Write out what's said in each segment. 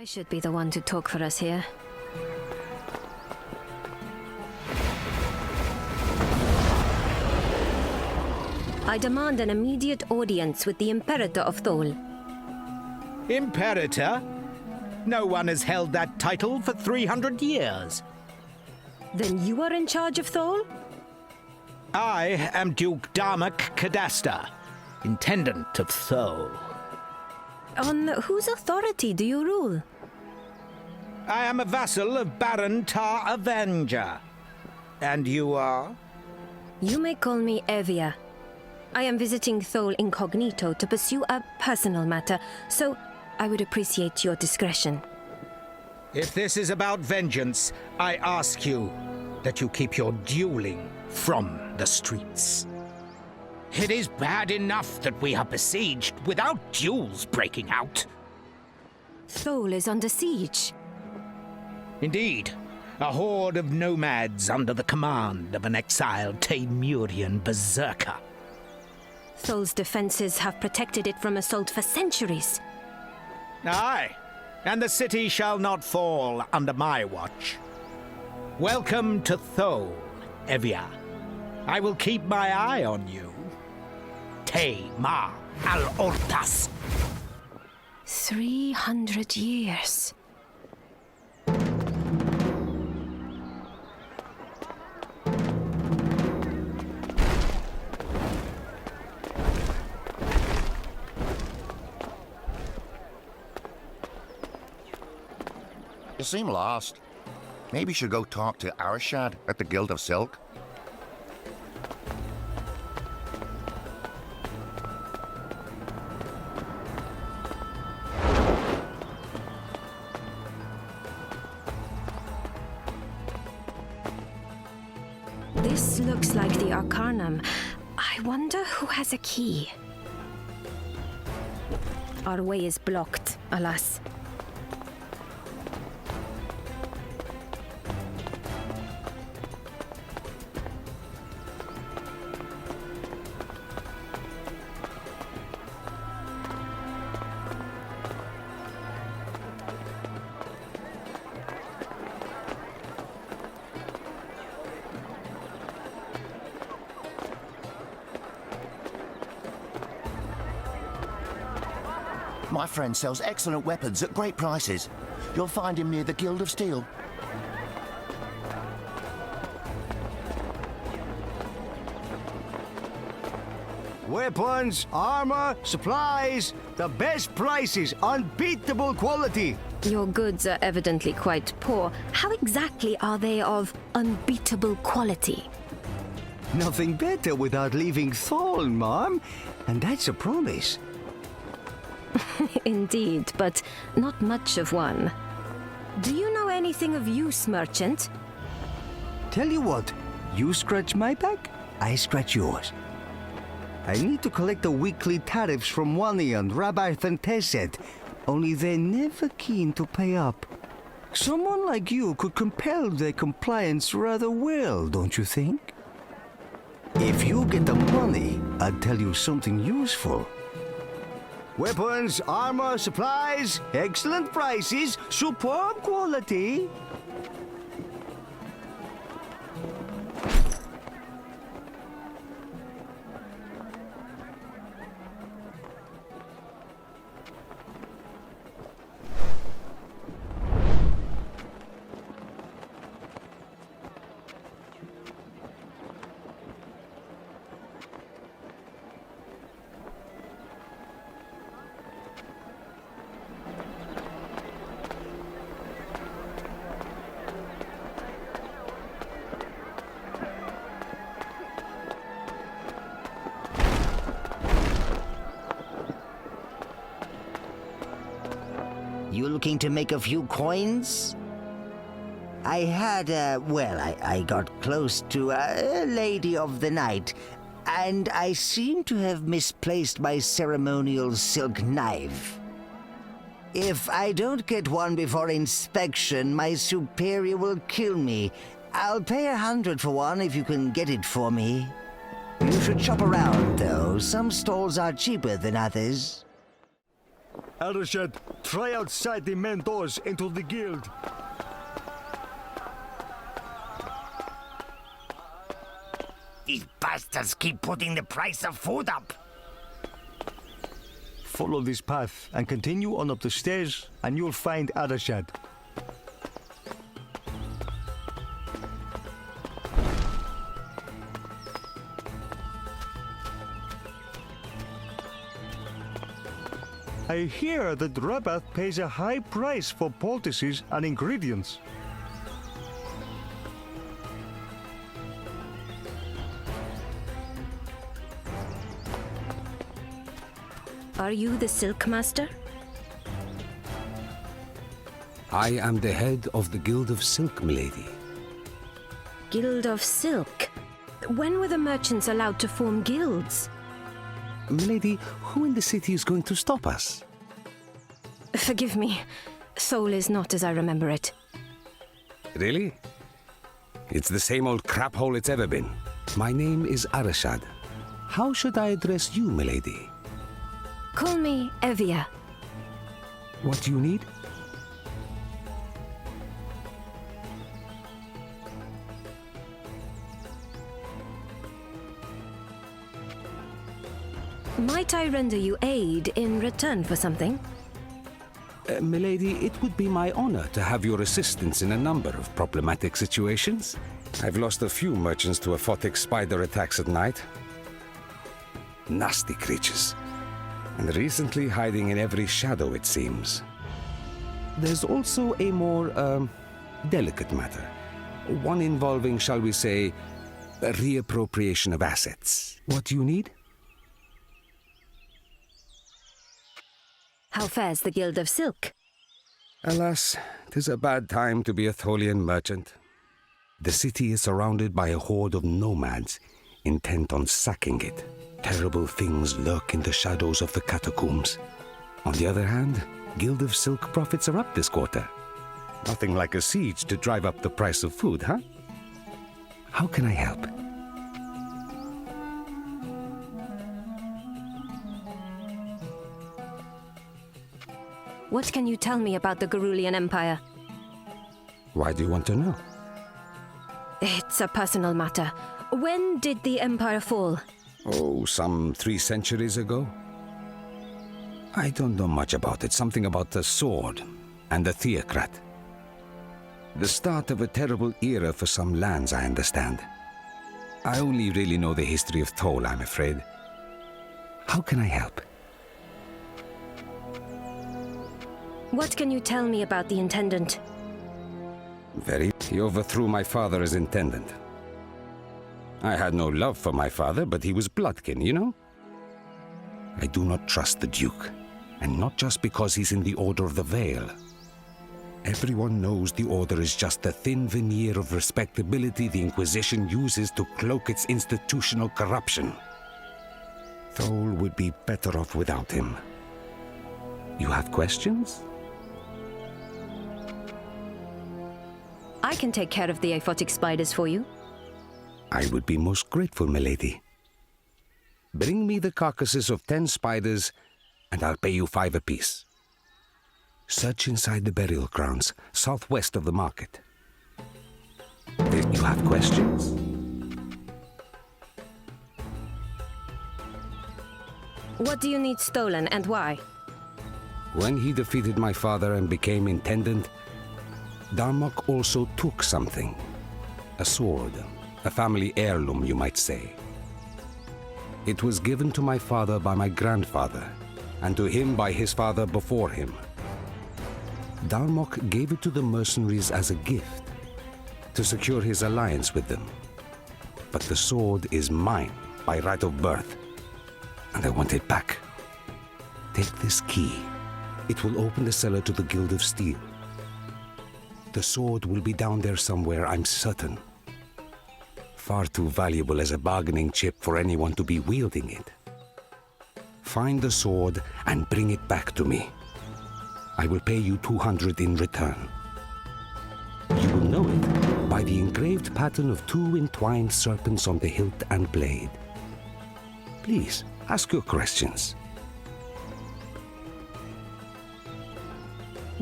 I should be the one to talk for us here. I demand an immediate audience with the Imperator of Thol. Imperator? No one has held that title for 300 years. Then you are in charge of Thol? I am Duke Darmok Cadasta, Intendant of Thol. On whose authority do you rule? I am a vassal of Baron Tar Avenger. And you are? You may call me Evia. I am visiting Thol incognito to pursue a personal matter, so I would appreciate your discretion. If this is about vengeance, I ask you that you keep your dueling from the streets. It is bad enough that we are besieged without duels breaking out. Thol is under siege. Indeed, a horde of nomads under the command of an exiled Taimurian berserker. Thol's defenses have protected it from assault for centuries. Aye, and the city shall not fall under my watch. Welcome to Thol, Evia. I will keep my eye on you. Te Ma Al-Ortas. 300 years. You seem lost. Maybe you should go talk to Arshad at the Guild of Silk. This looks like the Arcanum. I wonder who has a key. Our way is blocked, alas. My friend sells excellent weapons at great prices. You'll find him near the Guild of Steel. Weapons, armor, supplies, the best prices, unbeatable quality. Your goods are evidently quite poor. How exactly are they of unbeatable quality? Nothing better without leaving Thol, Mom. And that's a promise. Indeed, but not much of one. Do you know anything of use, merchant? Tell you what, you scratch my back, I scratch yours. I need to collect the weekly tariffs from Wani and Rabbi Thanteset, only they're never keen to pay up. Someone like you could compel their compliance rather well, don't you think? If you get the money, I'll tell you something useful. Weapons, armor, supplies, excellent prices, superb quality. You looking to make a few coins? I had, I got close to a lady of the night, and I seem to have misplaced my ceremonial silk knife. If I don't get one before inspection, my superior will kill me. I'll pay 100 for one if you can get it for me. You should shop around, though. Some stalls are cheaper than others. Arashad, try outside the main doors into the guild. These bastards keep putting the price of food up. Follow this path and continue on up the stairs, and you'll find Arashad. I hear that Rabath pays a high price for poultices and ingredients. Are you the Silk Master? I am the head of the Guild of Silk, milady. Guild of Silk? When were the merchants allowed to form guilds? Milady, who in the city is going to stop us? Forgive me. Thole is not as I remember it. Really? It's the same old crap hole it's ever been. My name is Arashad. How should I address you, milady? Call me Evia. What do you need? Might I render you aid in return for something? Milady, it would be my honor to have your assistance in a number of problematic situations. I've lost a few merchants to aphotic spider attacks at night. Nasty creatures. And recently hiding in every shadow, it seems. There's also a more, delicate matter. One involving, shall we say, a reappropriation of assets. What do you need? How fares the Guild of Silk? Alas, 'tis a bad time to be a Tholian merchant. The city is surrounded by a horde of nomads, intent on sacking it. Terrible things lurk in the shadows of the catacombs. On the other hand, Guild of Silk profits are up this quarter. Nothing like a siege to drive up the price of food, huh? How can I help? What can you tell me about the Garulian Empire? Why do you want to know? It's a personal matter. When did the Empire fall? Oh, some 3 centuries ago? I don't know much about it. Something about the sword and the theocrat. The start of a terrible era for some lands, I understand. I only really know the history of Thole, I'm afraid. How can I help? What can you tell me about the Intendant? He overthrew my father as Intendant. I had no love for my father, but he was bloodkin, you know? I do not trust the Duke, and not just because he's in the Order of the Veil. Everyone knows the Order is just a thin veneer of respectability the Inquisition uses to cloak its institutional corruption. Thole would be better off without him. You have questions? I can take care of the aphotic spiders for you. I would be most grateful, milady. Bring me the carcasses of 10 spiders, and I'll pay you 5 apiece. Search inside the burial grounds, southwest of the market. You have questions? What do you need stolen and why? When he defeated my father and became Intendant, Darmok also took something. A sword. A family heirloom, you might say. It was given to my father by my grandfather, and to him by his father before him. Darmok gave it to the mercenaries as a gift, to secure his alliance with them. But the sword is mine, by right of birth, and I want it back. Take this key. It will open the cellar to the Guild of Steel. The sword will be down there somewhere, I'm certain. Far too valuable as a bargaining chip for anyone to be wielding it. Find the sword and bring it back to me. I will pay you 200 in return. You will know it by the engraved pattern of 2 entwined serpents on the hilt and blade. Please, ask your questions.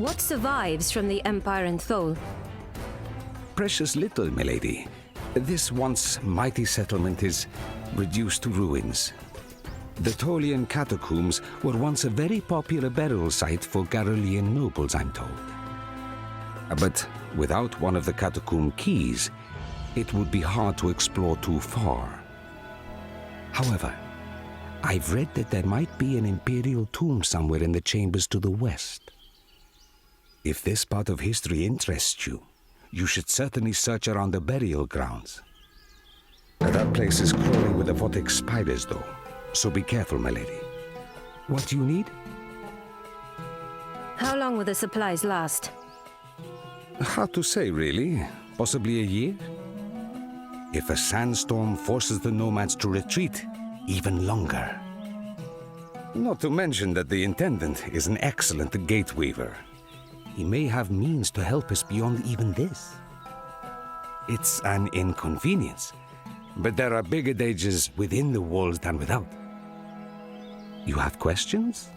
What survives from the Empire in Thole? Precious little, milady. This once mighty settlement is reduced to ruins. The Tholian catacombs were once a very popular burial site for Garolian nobles, I'm told. But without one of the catacomb keys, it would be hard to explore too far. However, I've read that there might be an imperial tomb somewhere in the chambers to the west. If this part of history interests you, you should certainly search around the burial grounds. That place is crawling with aphotic spiders, though, so be careful, my lady. What do you need? How long will the supplies last? Hard to say, really. Possibly a year? If a sandstorm forces the nomads to retreat, even longer. Not to mention that the Intendant is an excellent gate weaver. He may have means to help us beyond even this. It's an inconvenience, but there are bigger dangers within the walls than without. You have questions?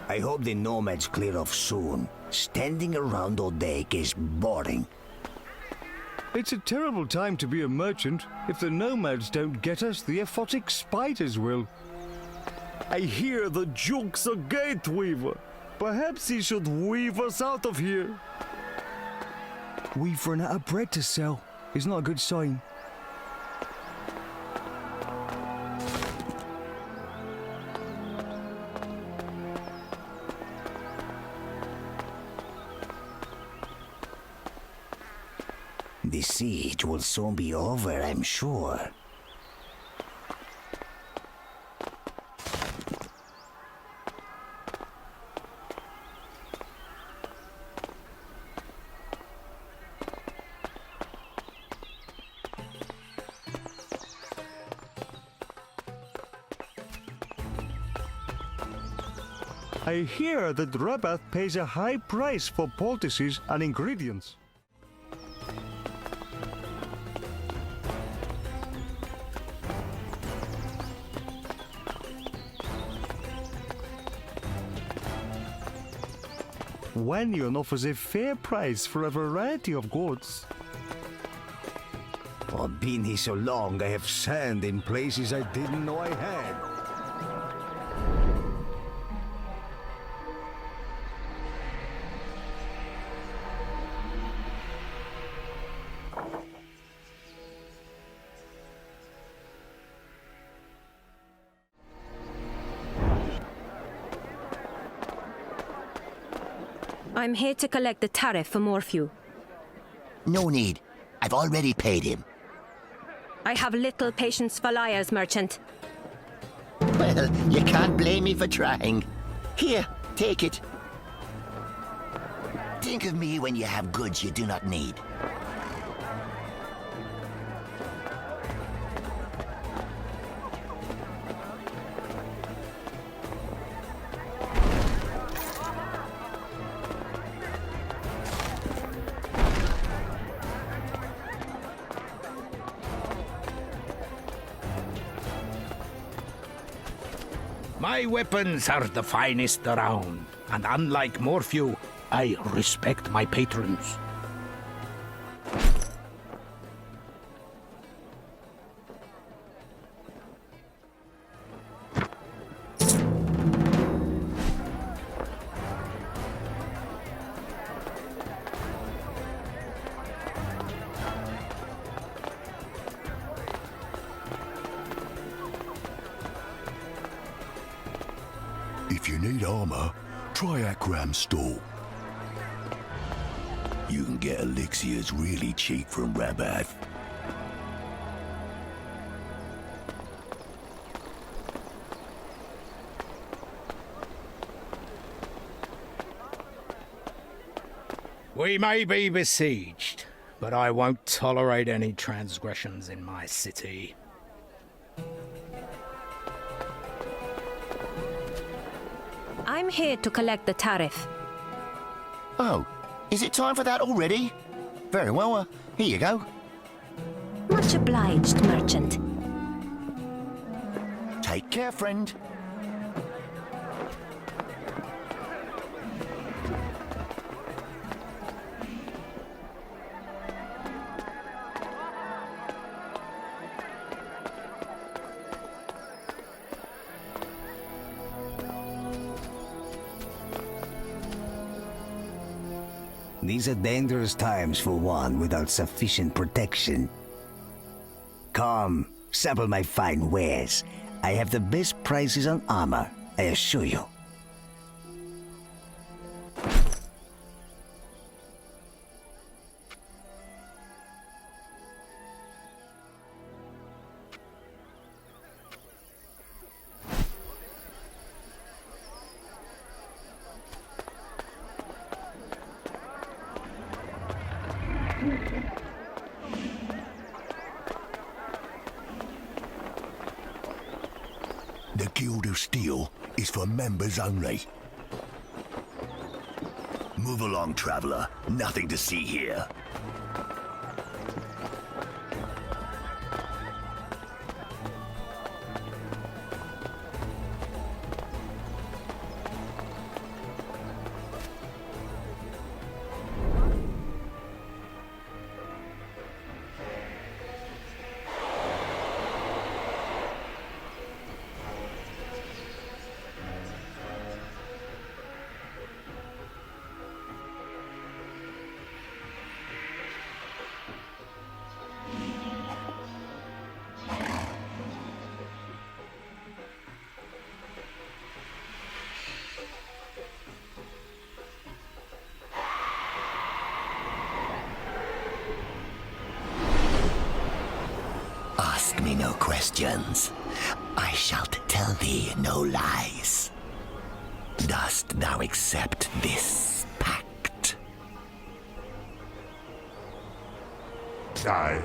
I hope the nomads clear off soon. Standing around all day is boring. It's a terrible time to be a merchant. If the nomads don't get us, the aphotic spiders will. I hear the Juke's a gate weaver. Perhaps he should weave us out of here. We've run out of bread to sell. It's not a good sign. The siege will soon be over, I'm sure. I hear that Rabath pays a high price for poultices and ingredients. Wanyon offers a fair price for a variety of goods. Oh, been here so long, I have sand in places I didn't know I had. I'm here to collect the tariff for Morphew. No need. I've already paid him. I have little patience for liars, merchant. Well, you can't blame me for trying. Here, take it. Think of me when you have goods you do not need. My weapons are the finest around, and unlike Morphew, I respect my patrons. If you need armor, try Akram's store. You can get elixirs really cheap from Rabath. We may be besieged, but I won't tolerate any transgressions in my city. I'm here to collect the tariff. Oh, is it time for that already? Very well, here you go. Much obliged, merchant. Take care, friend. These are dangerous times for one without sufficient protection. Come, sample my fine wares. I have the best prices on armor, I assure you. The Guild of Steel is for members only. Move along, traveler. Nothing to see here. Ask me no questions. I shall tell thee no lies. Dost thou accept this pact? Aye.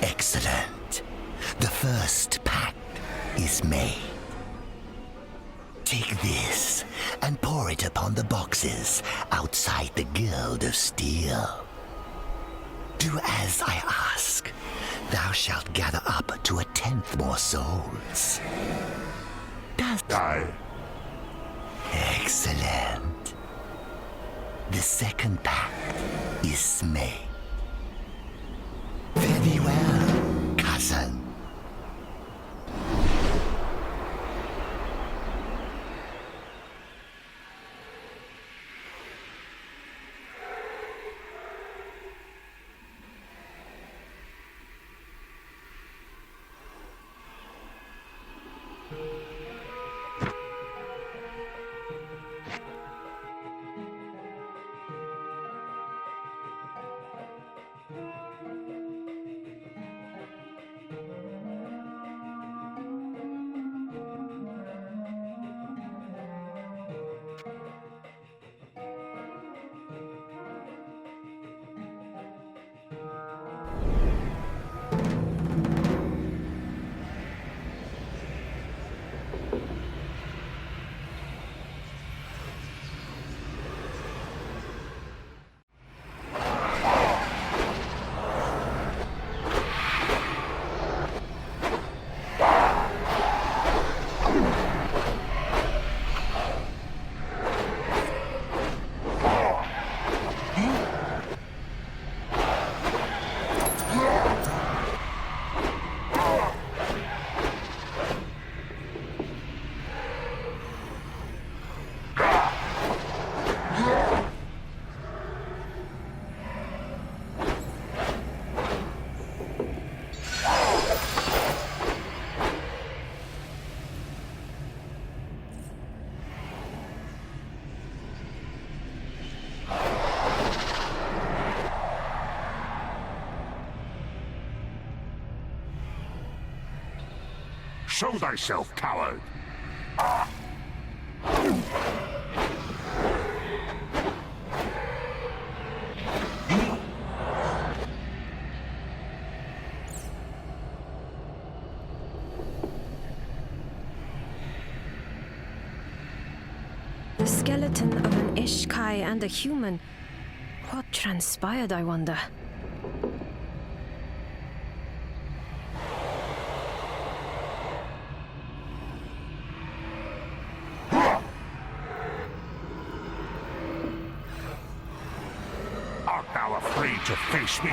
Excellent. The first pact is made. Take this and pour it upon the boxes outside the Guild of Steel. Do as I ask. Thou shalt gather up to 1/10 more souls. Aye. Excellent. The second pact is made. Fare thee well, cousin. Show thyself, coward! skeleton of an Ishkai and a human. What transpired, I wonder? Art thou afraid to face me?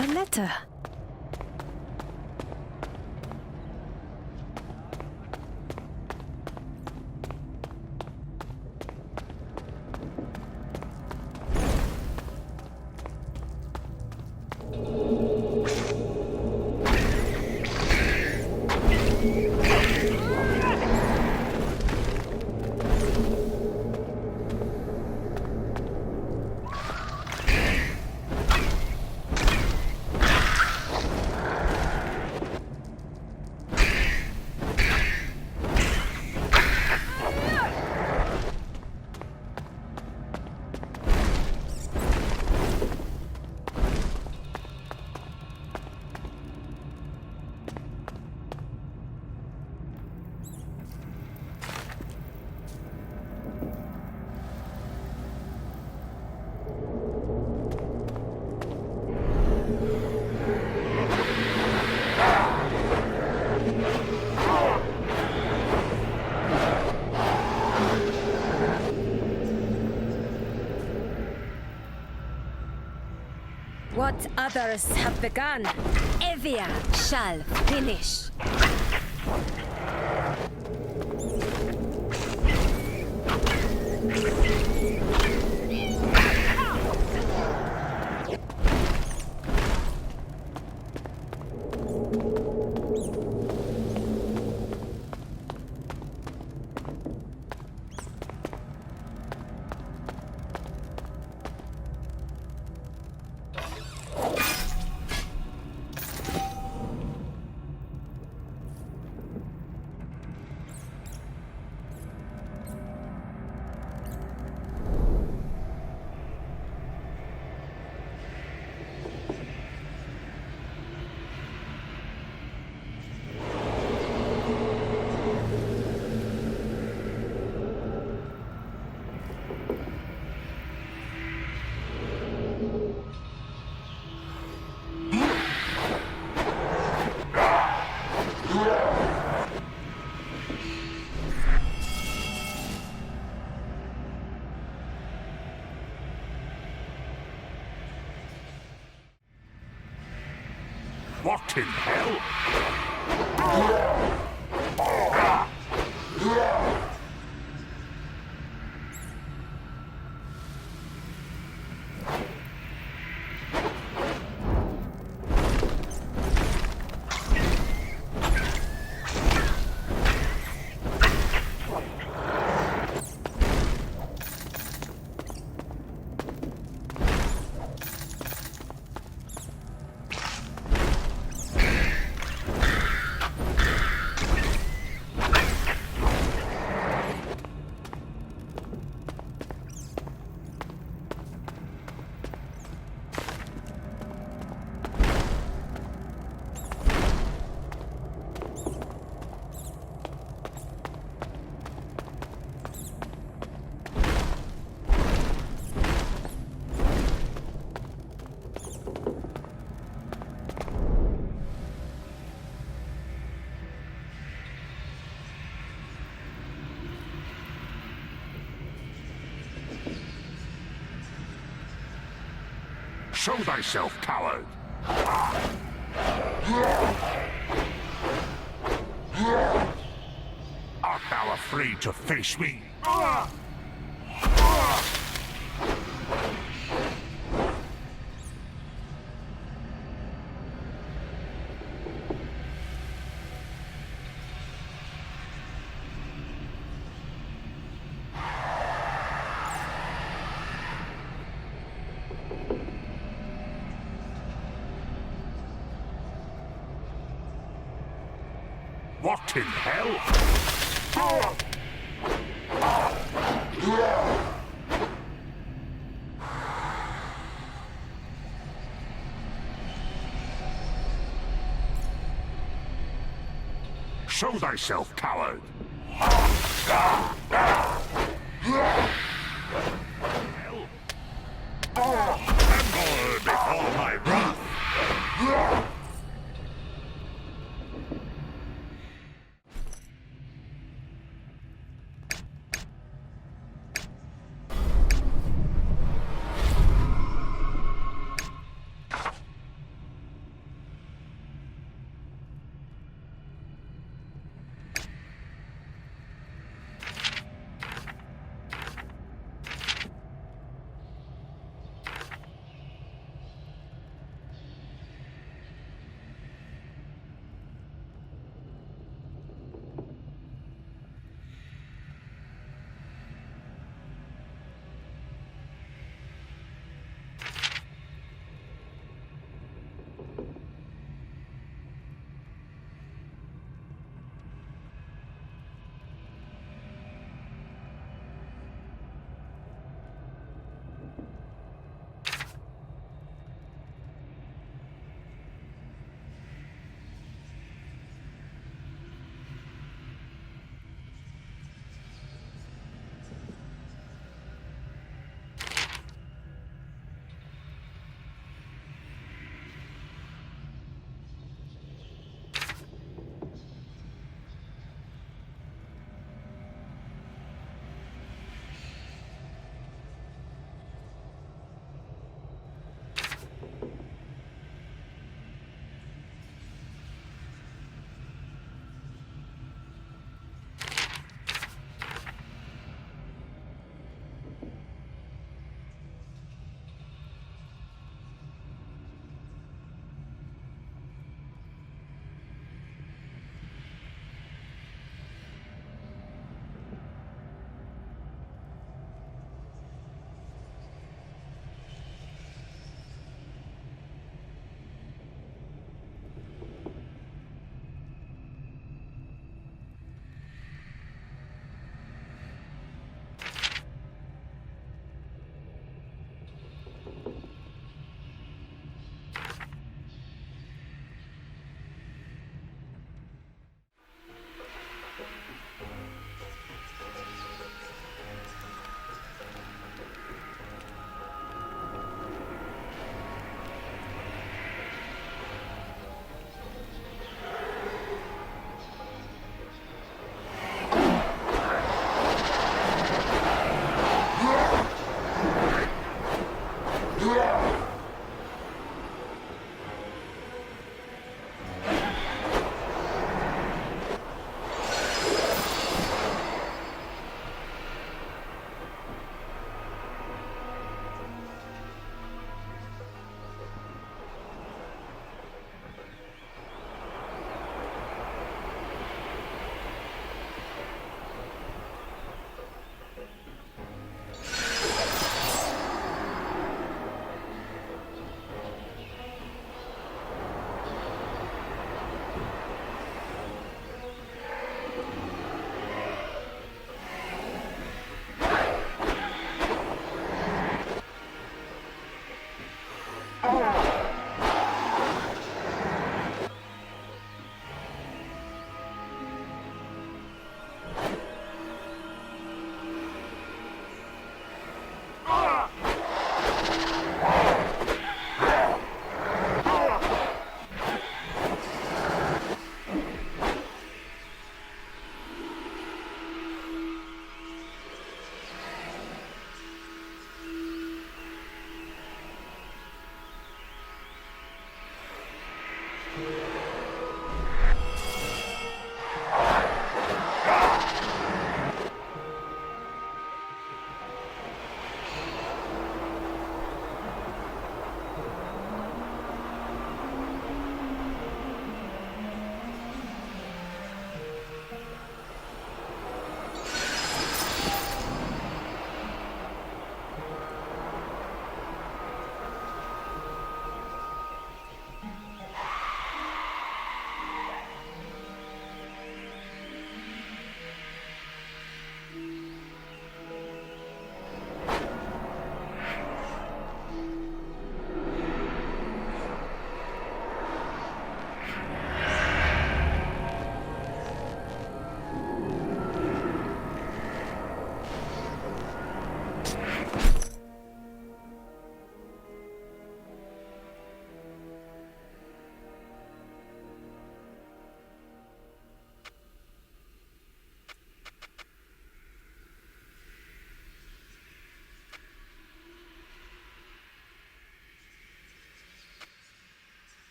A letter. What others have begun, Evia shall finish. What in hell? Show thyself, coward! Art thou afraid to face me? What in hell? Show thyself, coward! Tremble before my wrath!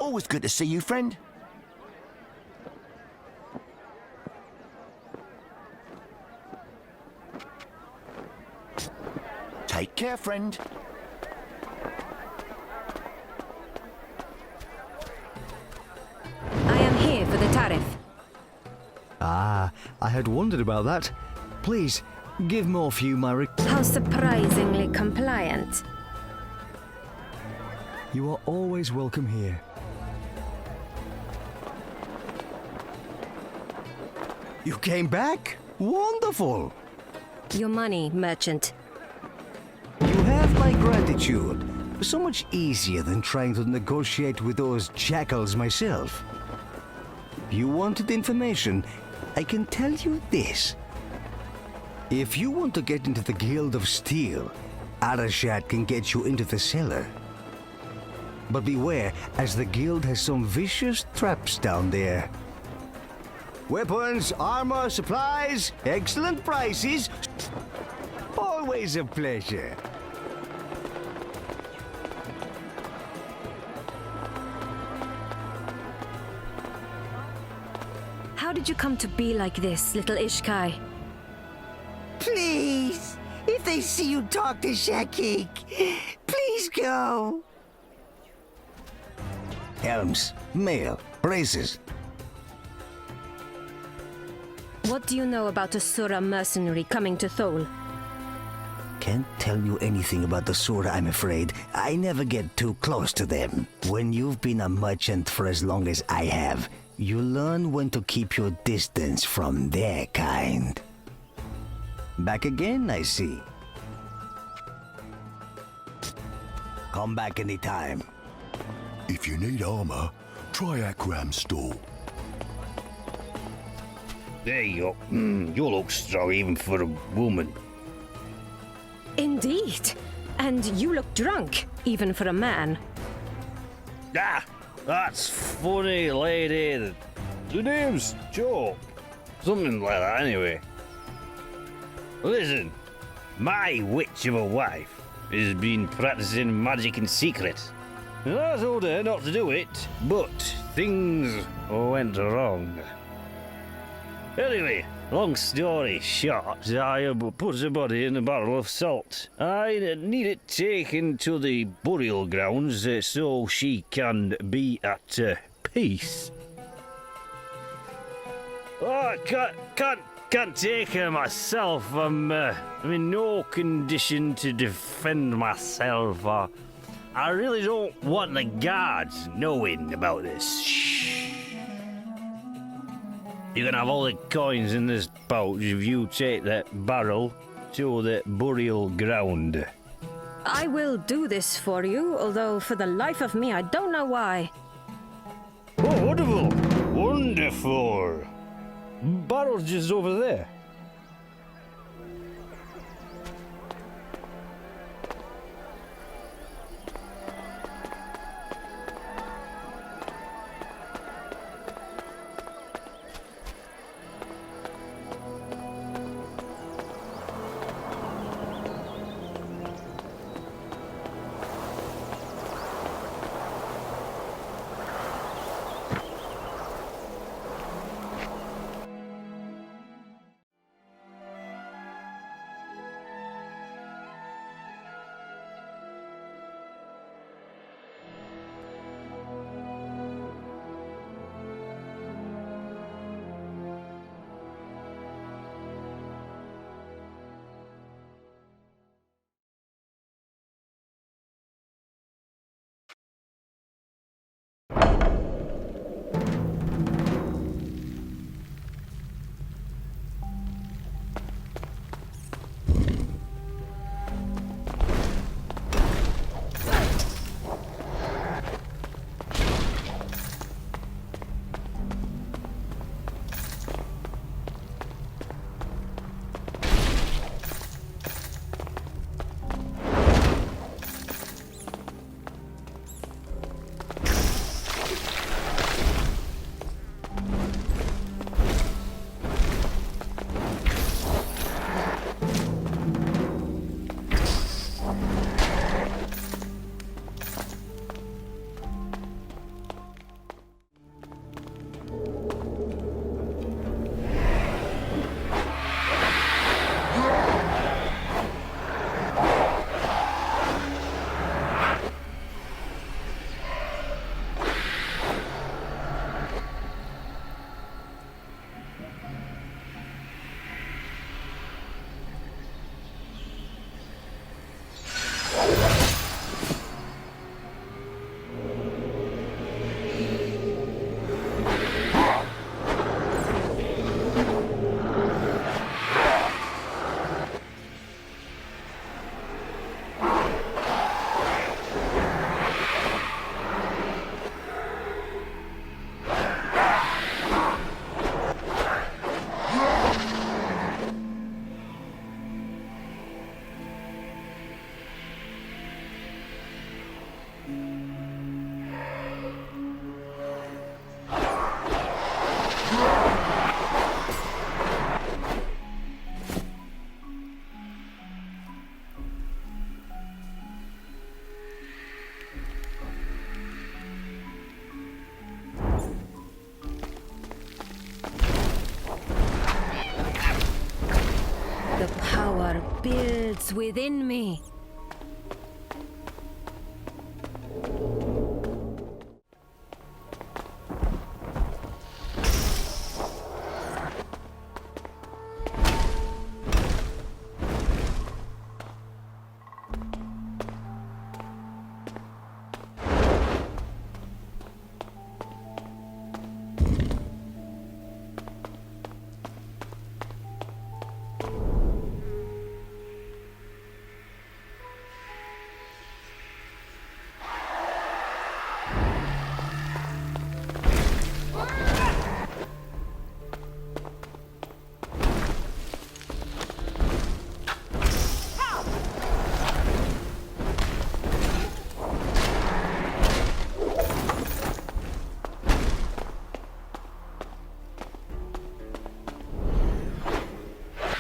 Always good to see you, friend. Take care, friend. I am here for the tariff. Ah, I had wondered about that. Please, give Morphew my How surprisingly compliant. You are always welcome here. You came back? Wonderful! Your money, merchant. You have my gratitude. So much easier than trying to negotiate with those jackals myself. You wanted information? I can tell you this. If you want to get into the Guild of Steel, Arashat can get you into the cellar. But beware, as the guild has some vicious traps down there. Weapons, armor, supplies, excellent prices. Always a pleasure. How did you come to be like this, little Ishkai? Please, if they see you talk to Shakik, please go. Helms, mail, braces. What do you know about a Sura mercenary coming to Thole? Can't tell you anything about the Sura, I'm afraid. I never get too close to them. When you've been a merchant for as long as I have, you learn when to keep your distance from their kind. Back again, I see. Come back anytime. If you need armor, try Akram's store. There you go. You look strong even for a woman. Indeed. And you look drunk, even for a man. Ah, that's funny, lady. The name's Joe. Something like that, anyway. Listen, my witch of a wife has been practicing magic in secret. And I told her not to do it, but things went wrong. Anyway, long story short, I put her body in a barrel of salt. I need it taken to the burial grounds so she can be at peace. Oh, I can't take her myself. I'm in no condition to defend myself. I really don't want the guards knowing about this. Shh. You can have all the coins in this pouch if you take that barrel to the burial ground. I will do this for you, although for the life of me, I don't know why. Oh, wonderful! Wonderful! Barrel's just over there. power builds within me.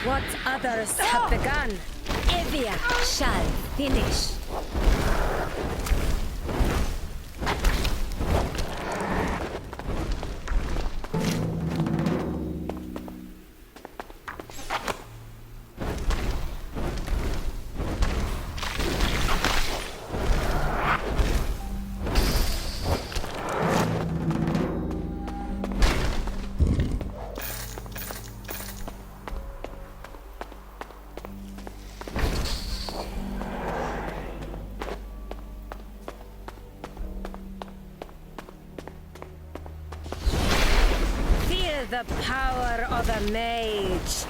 What others have begun, Evia shall finish. The power of a mage.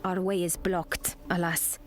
Our way is blocked, alas.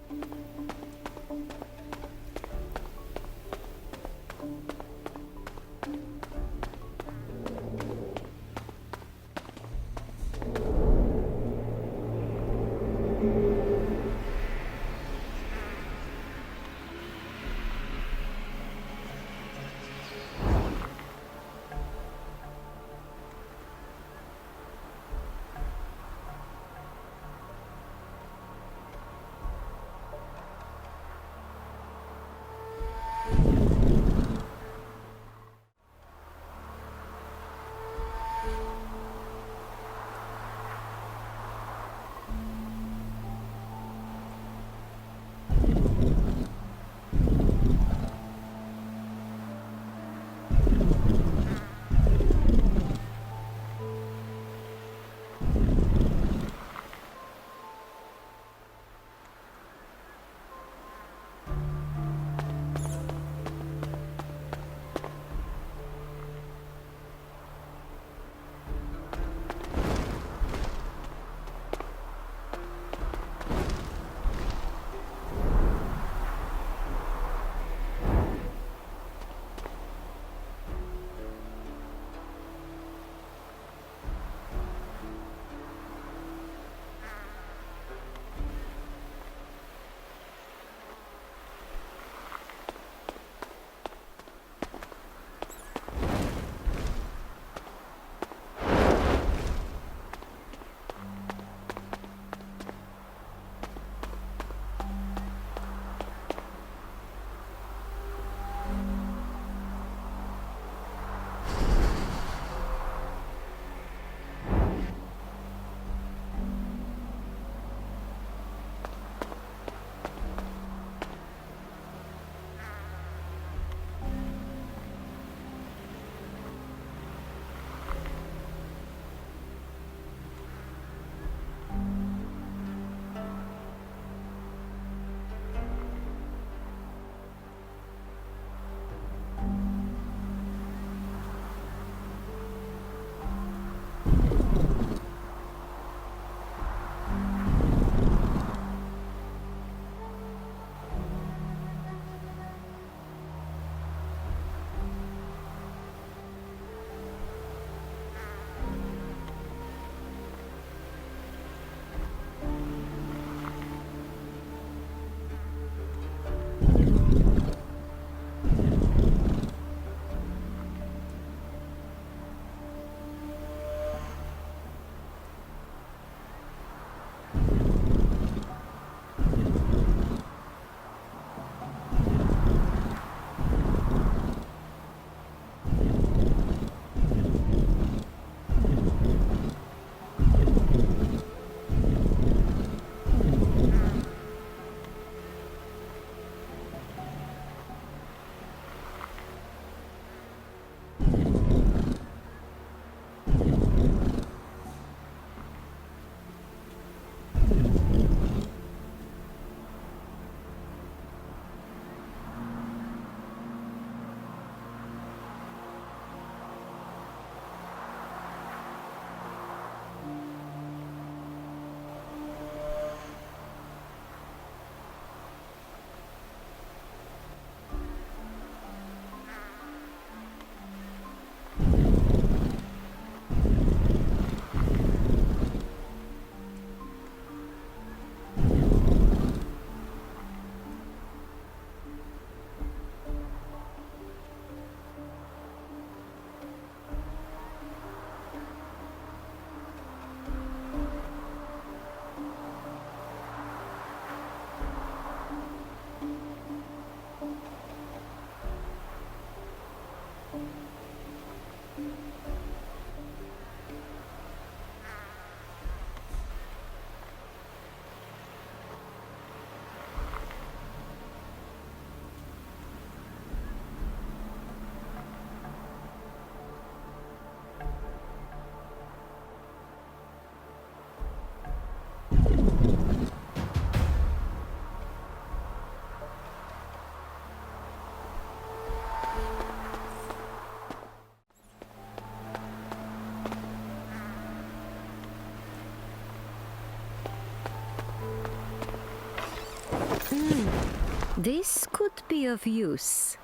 This could be of use.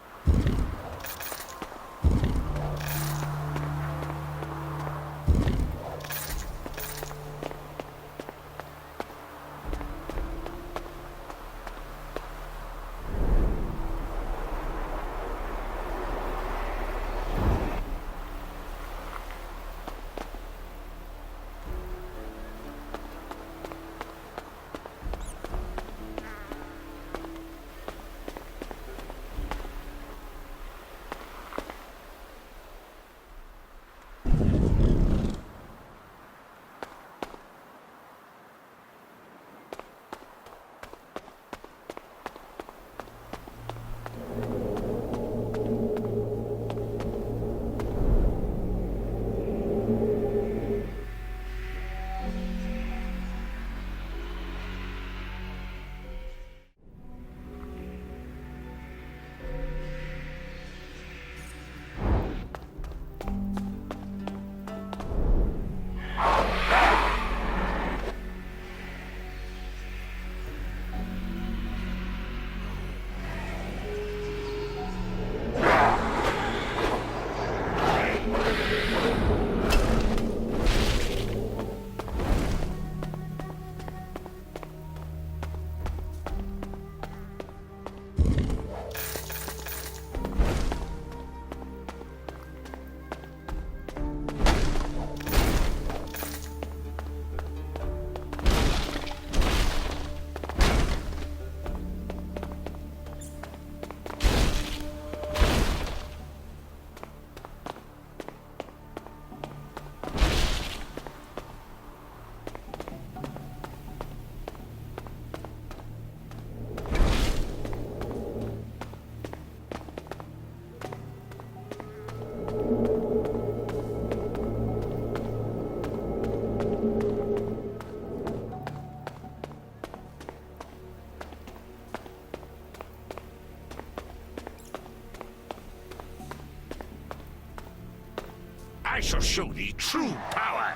I shall show thee true power.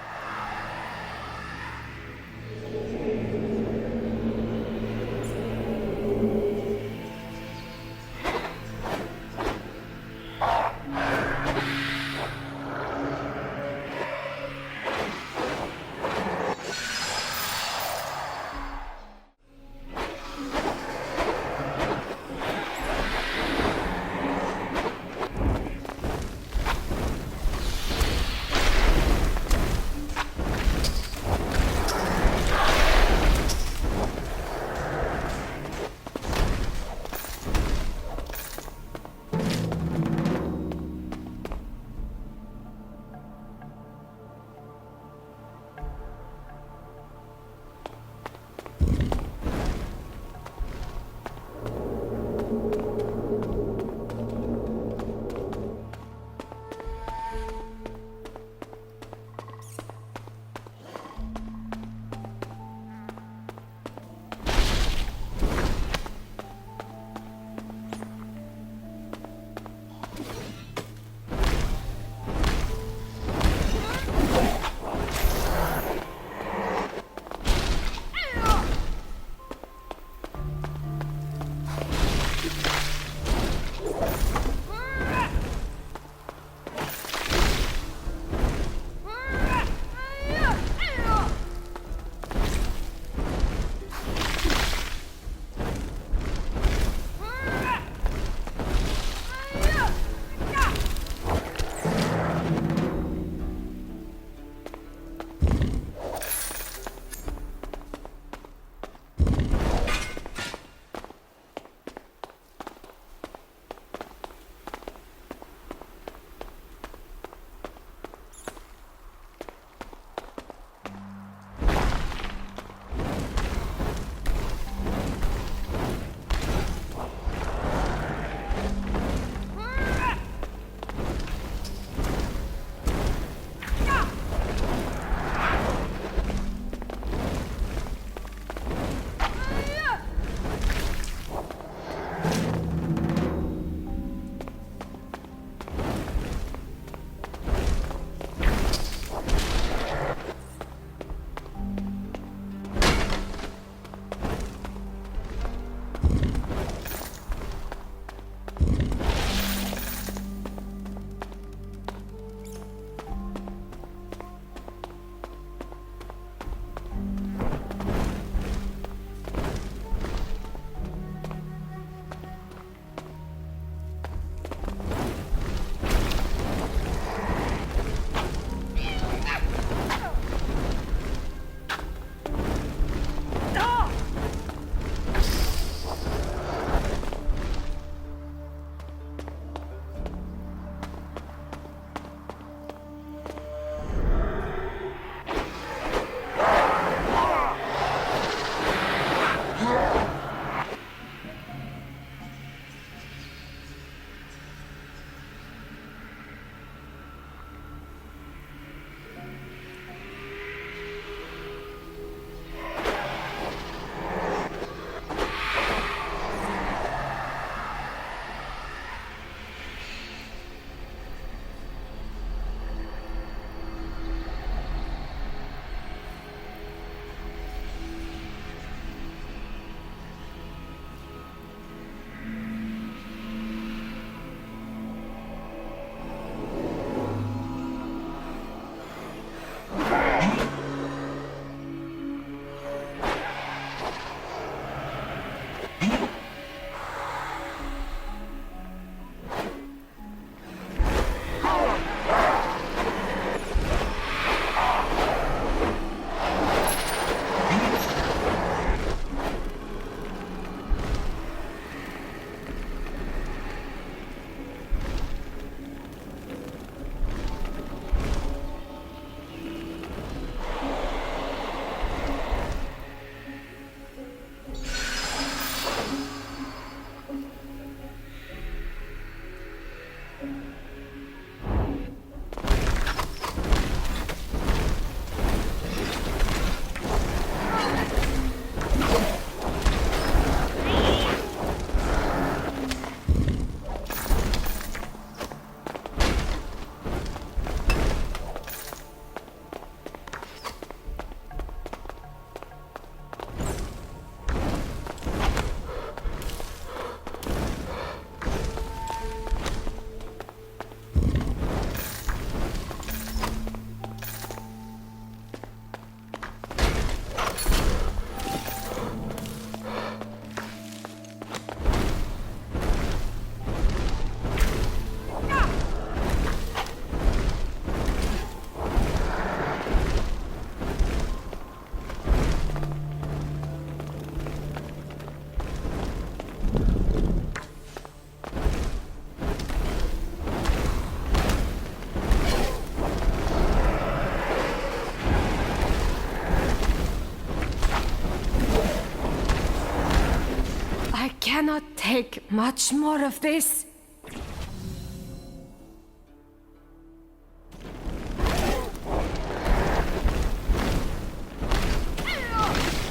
cannot take much more of this.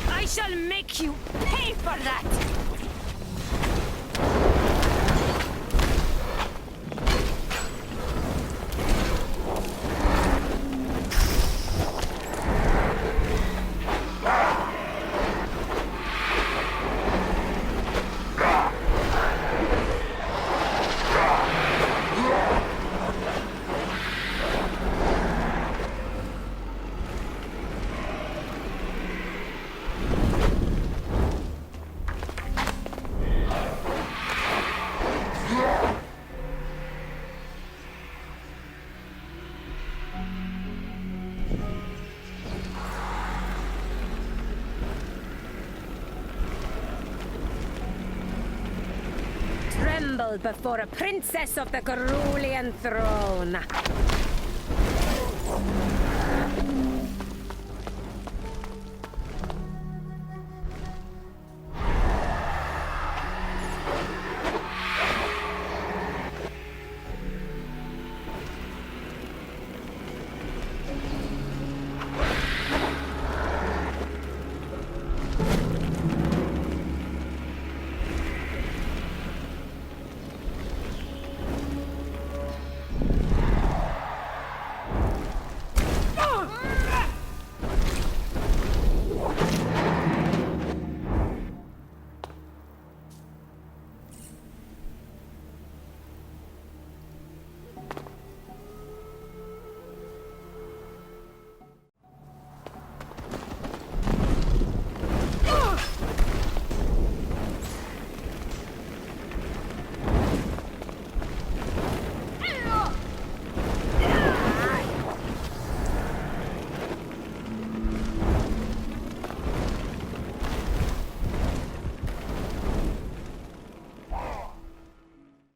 I shall make you pay for that! Tremble before a princess of the Cerulean throne.